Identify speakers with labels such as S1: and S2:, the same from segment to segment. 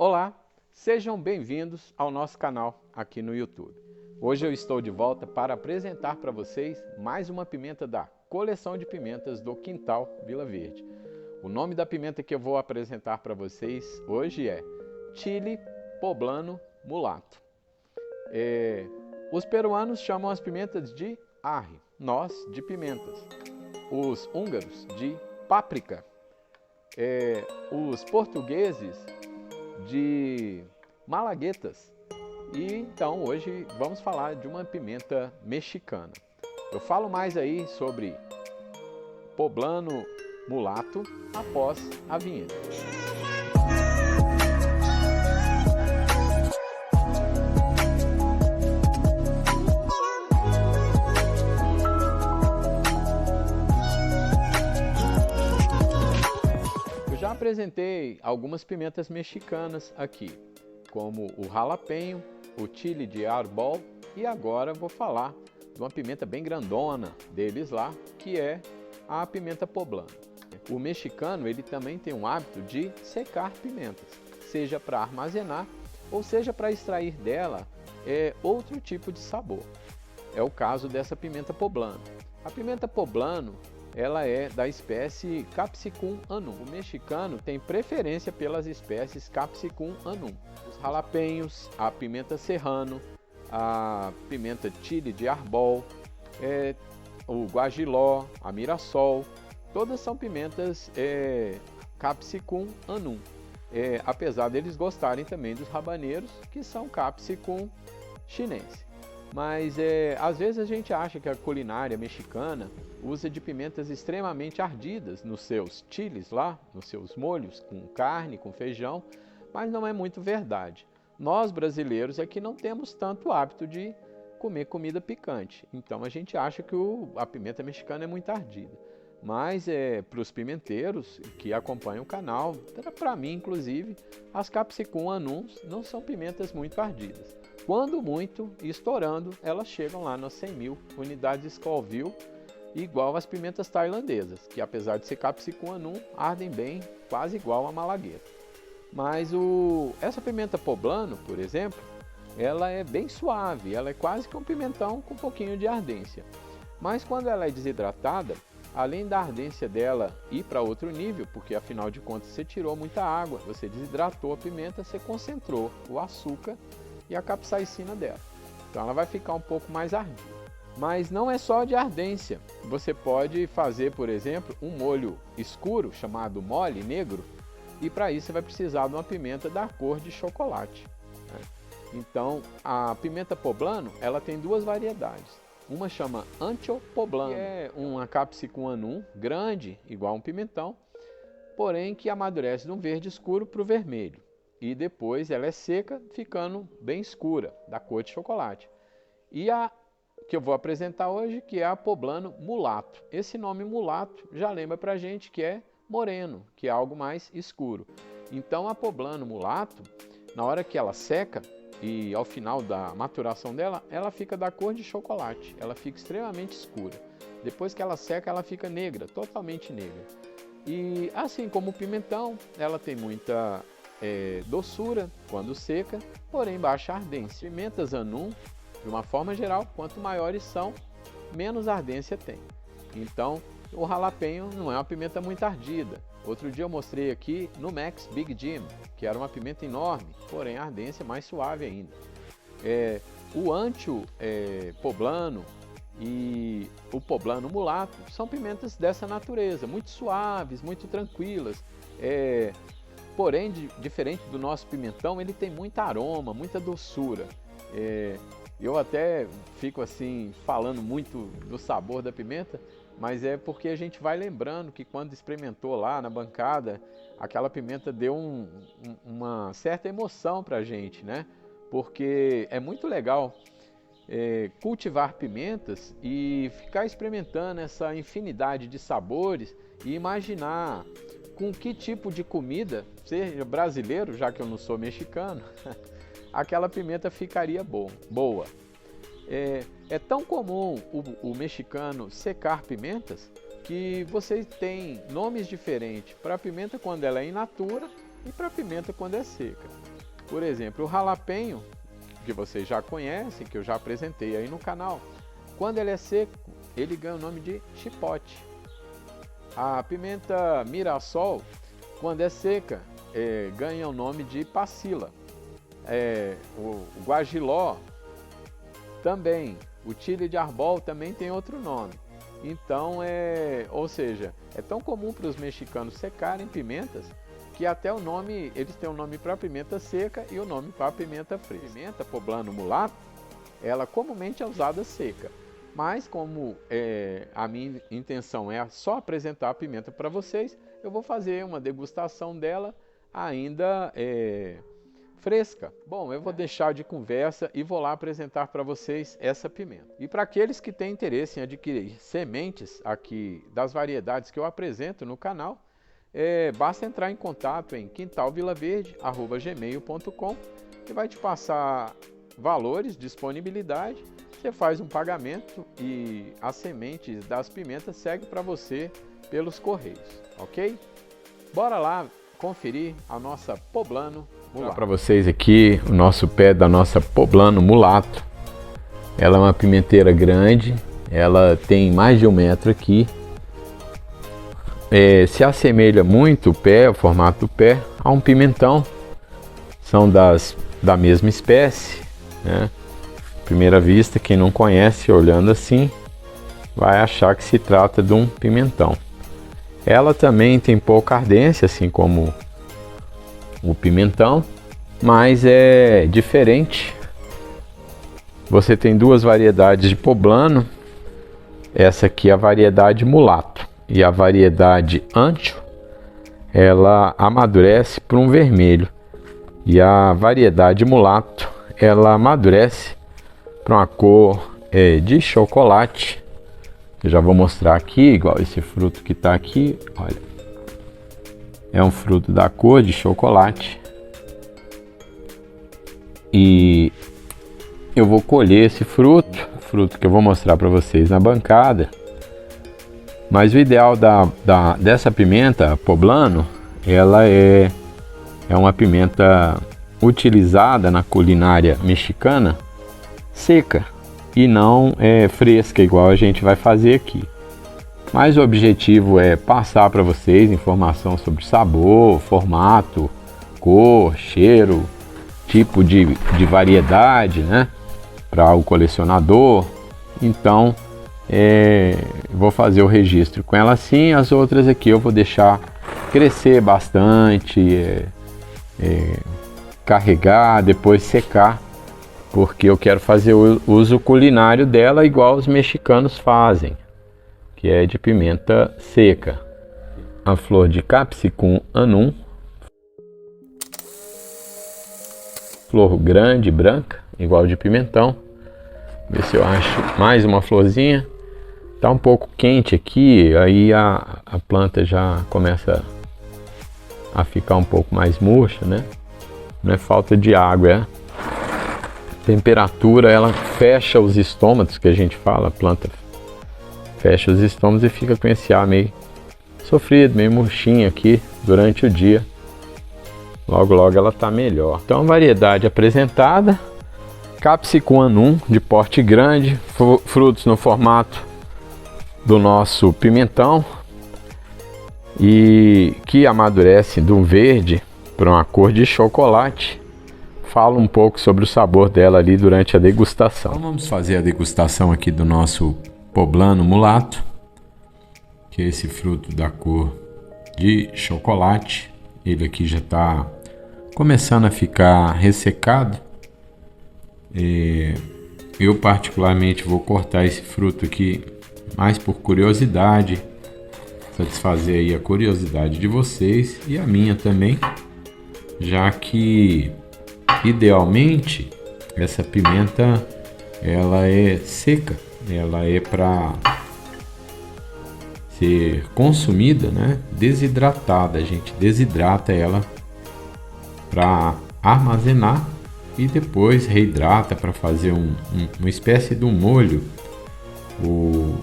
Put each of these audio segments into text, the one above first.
S1: Olá, sejam bem-vindos ao nosso canal aqui no YouTube. Hoje eu estou de volta para apresentar para vocês mais uma pimenta da coleção de pimentas do Quintal Vila Verde. O nome da pimenta que eu vou apresentar para vocês hoje é Chile Poblano Mulato. Os peruanos chamam as pimentas de arre, nós de pimentas. Os húngaros de páprica. Os portugueses de malaguetas. E então hoje vamos falar de uma pimenta mexicana. Eu falo mais aí sobre Poblano Mulato após a vinheta. Já apresentei algumas pimentas mexicanas aqui, como o jalapeño, o chile de árbol, e agora vou falar de uma pimenta bem grandona deles lá, que é a pimenta poblana. O mexicano ele também tem um hábito de secar pimentas, seja para armazenar ou seja para extrair dela outro tipo de sabor. É o caso dessa pimenta poblana. A pimenta poblano ela é da espécie Capsicum annuum. O mexicano tem preferência pelas espécies Capsicum annuum. Os jalapeños, a pimenta serrano, a pimenta chile de arbol, o guajiló, a mirassol, todas são pimentas Capsicum annuum. Apesar deles gostarem também dos rabaneiros, que são Capsicum chinense. Mas às vezes a gente acha que a culinária mexicana usa de pimentas extremamente ardidas nos seus chiles lá, nos seus molhos, com carne, com feijão, mas não é muito verdade. Nós brasileiros é que não temos tanto hábito de comer comida picante, então a gente acha que a pimenta mexicana é muito ardida. Mas para os pimenteiros que acompanham o canal, para mim inclusive, as Capsicum annuums não são pimentas muito ardidas. Quando muito, estourando, elas chegam lá nas 100 mil unidades Scoville, igual às pimentas tailandesas, que apesar de ser Capsicum annuum, ardem bem, quase igual a malagueta. Mas essa pimenta poblano, por exemplo, ela é bem suave, ela é quase que um pimentão com um pouquinho de ardência. Mas quando ela é desidratada, além da ardência dela ir para outro nível, porque afinal de contas você tirou muita água, você desidratou a pimenta, você concentrou o açúcar e a capsaicina dela. Então ela vai ficar um pouco mais ardida. Mas não é só de ardência. Você pode fazer, por exemplo, um molho escuro, chamado mole negro, e para isso você vai precisar de uma pimenta da cor de chocolate. Então a pimenta poblano, ela tem duas variedades. Uma chama Ancho Poblano, que é uma Capsicum annuum grande, igual um pimentão, porém que amadurece de um verde escuro para o vermelho. E depois ela é seca, ficando bem escura, da cor de chocolate. E a que eu vou apresentar hoje, que é a Poblano Mulato. Esse nome mulato já lembra pra gente que é moreno, que é algo mais escuro. Então a Poblano Mulato, na hora que ela seca, e ao final da maturação dela, ela fica da cor de chocolate, ela fica extremamente escura. Depois que ela seca, ela fica negra, totalmente negra. E assim como o pimentão, ela tem muita doçura quando seca, porém baixa ardência. Pimentas annuum, de uma forma geral, quanto maiores são, menos ardência tem. Então, o jalapeño não é uma pimenta muito ardida. Outro dia eu mostrei aqui no Max Big Jim, que era uma pimenta enorme, porém a ardência mais suave ainda. O Ancho Poblano e o Poblano Mulato são pimentas dessa natureza, muito suaves, muito tranquilas. Porém, diferente do nosso pimentão, ele tem muito aroma, muita doçura. Eu até fico assim falando muito do sabor da pimenta, mas é porque a gente vai lembrando que quando experimentou lá na bancada, aquela pimenta deu uma certa emoção pra gente, né? Porque é muito legal cultivar pimentas e ficar experimentando essa infinidade de sabores e imaginar com que tipo de comida, seja brasileiro, já que eu não sou mexicano, aquela pimenta ficaria boa. É tão comum o mexicano secar pimentas que vocês têm nomes diferentes para a pimenta quando ela é in natura e para pimenta quando é seca. Por exemplo, o jalapeño, que vocês já conhecem, que eu já apresentei aí no canal, quando ele é seco, ele ganha o nome de chipote. A pimenta mirassol, quando é seca, ganha o nome de passila. O guajiló também, o chile de arbol também tem outro nome. Então, ou seja, é tão comum para os mexicanos secarem pimentas que até o nome, eles têm um nome para pimenta seca e o nome para pimenta fresca. Pimenta poblano mulato, ela comumente é usada seca. Mas como a minha intenção é só apresentar a pimenta para vocês, eu vou fazer uma degustação dela ainda fresca. Bom, eu vou deixar de conversa e vou lá apresentar para vocês essa pimenta. E para aqueles que têm interesse em adquirir sementes aqui das variedades que eu apresento no canal, basta entrar em contato em quintalvilaverde@gmail.com, que vai te passar valores, disponibilidade. Você faz um pagamento e as sementes das pimentas seguem para você pelos correios, ok? Bora lá conferir a nossa poblano mulato. Para vocês aqui o nosso pé da nossa poblano mulato. Ela é uma pimenteira grande, ela tem mais de 1 metro aqui. Se assemelha muito o pé, o formato do pé, a um pimentão. São da mesma espécie, né? Primeira vista, quem não conhece, olhando assim, vai achar que se trata de um pimentão. Ela também tem pouca ardência, assim como o pimentão, mas é diferente. Você tem 2 variedades de poblano. Essa aqui é a variedade mulato e a variedade ancho, ela amadurece para um vermelho. E a variedade mulato, ela amadurece para uma cor de chocolate. Eu já vou mostrar aqui, igual esse fruto que está aqui, olha. É um fruto da cor de chocolate. E eu vou colher esse fruto que eu vou mostrar para vocês na bancada. Mas o ideal dessa pimenta poblano, ela é uma pimenta utilizada na culinária mexicana seca e não fresca, igual a gente vai fazer aqui. Mas o objetivo é passar para vocês informação sobre sabor, formato, cor, cheiro, tipo de variedade, né? Para o colecionador. Então, vou fazer o registro com ela assim. As outras aqui eu vou deixar crescer bastante, carregar, depois secar, porque eu quero fazer o uso culinário dela igual os mexicanos fazem, que é de pimenta seca. A flor de Capsicum annuum, flor grande, branca, igual de pimentão. Ver se eu acho mais uma florzinha. Tá um pouco quente aqui, aí a planta já começa a ficar um pouco mais murcha, né? Não é falta de água, temperatura, ela fecha os estômatos, que a gente fala, a planta fecha os estômatos e fica com esse ar meio sofrido, meio murchinho aqui durante o dia. Logo logo ela tá melhor. Então, variedade apresentada: Capsicum annuum, de porte grande, frutos no formato do nosso pimentão e que amadurece de um verde para uma cor de chocolate. Falo um pouco sobre o sabor dela ali durante a degustação. Então vamos fazer a degustação aqui do nosso poblano mulato, que é esse fruto da cor de chocolate. Ele aqui já está começando a ficar ressecado. Eu particularmente vou cortar esse fruto aqui mais por curiosidade, satisfazer aí a curiosidade de vocês e a minha também, já que idealmente essa pimenta ela é seca, ela é para ser consumida, né? Desidratada. A gente desidrata ela para armazenar e depois reidrata para fazer uma espécie de um molho. O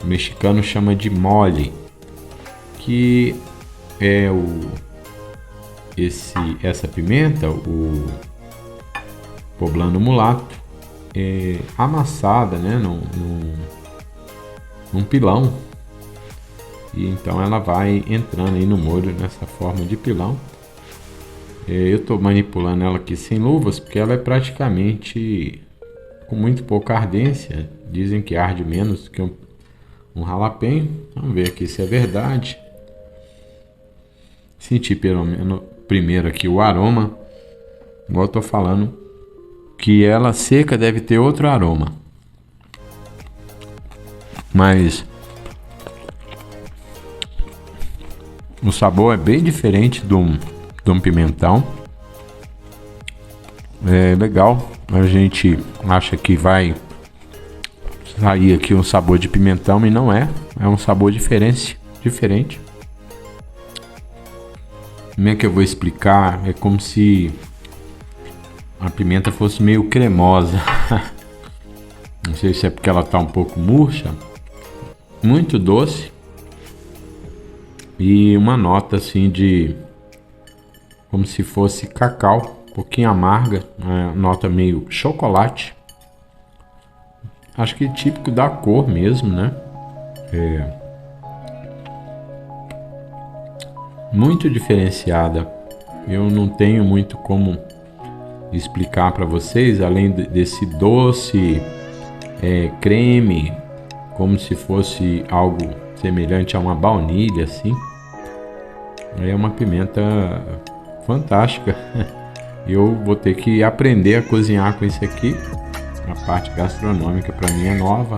S1: mexicano chama de mole, que é essa pimenta, o poblano mulato, amassada, né, num pilão. E então ela vai entrando aí no molho nessa forma de pilão. Eu estou manipulando ela aqui sem luvas porque ela é praticamente com muito pouca ardência. Dizem que arde menos do que um jalapeño. Vamos ver aqui se é verdade. Senti pelo menos primeiro aqui o aroma. Igual eu tô falando, que ela seca deve ter outro aroma. Mas o sabor é bem diferente de um pimentão. É legal. A gente acha que vai sair aqui um sabor de pimentão e não é. É um sabor diferente. Como é que eu vou explicar? É como se a pimenta fosse meio cremosa. Não sei se é porque ela tá um pouco murcha. Muito doce. E uma nota assim de como se fosse cacau, um pouquinho amarga, uma nota meio chocolate. Acho que típico da cor mesmo, né? Muito diferenciada. Eu não tenho muito como explicar para vocês, além desse doce, creme, como se fosse algo semelhante a uma baunilha, assim. É uma pimenta fantástica. Eu vou ter que aprender a cozinhar com isso aqui. A parte gastronômica para mim é nova.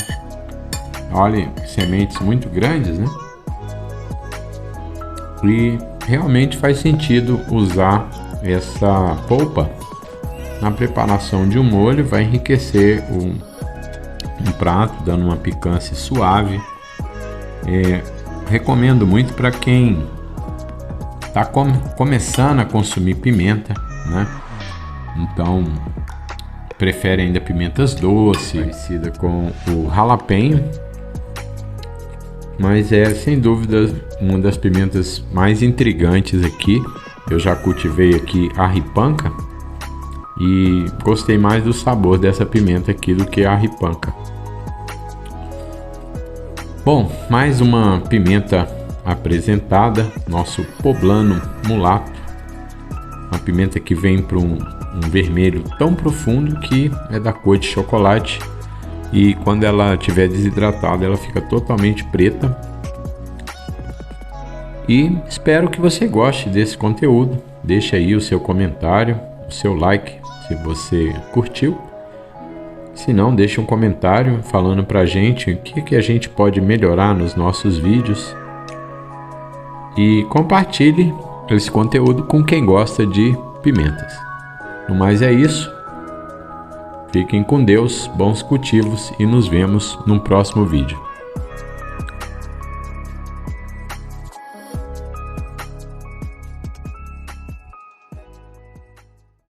S1: Olha, sementes muito grandes, né? E realmente faz sentido usar essa polpa na preparação de um molho. Vai enriquecer um prato, dando uma picância suave. Recomendo muito para quem está começando a consumir pimenta, né? Então prefere ainda pimentas doces, parecida com o jalapeño, mas é sem dúvida uma das pimentas mais intrigantes aqui. Eu já cultivei aqui a ripanca e gostei mais do sabor dessa pimenta aqui do que a ripanca. Bom, mais uma pimenta apresentada, nosso poblano mulato, uma pimenta que vem para um vermelho tão profundo que é da cor de chocolate, e quando ela estiver desidratada ela fica totalmente preta. E espero que você goste desse conteúdo. Deixa aí o seu comentário, o seu like se você curtiu. Se não, deixa um comentário falando pra gente o que a gente pode melhorar nos nossos vídeos. E compartilhe esse conteúdo com quem gosta de pimentas. No mais é isso. Fiquem com Deus, bons cultivos e nos vemos no próximo vídeo.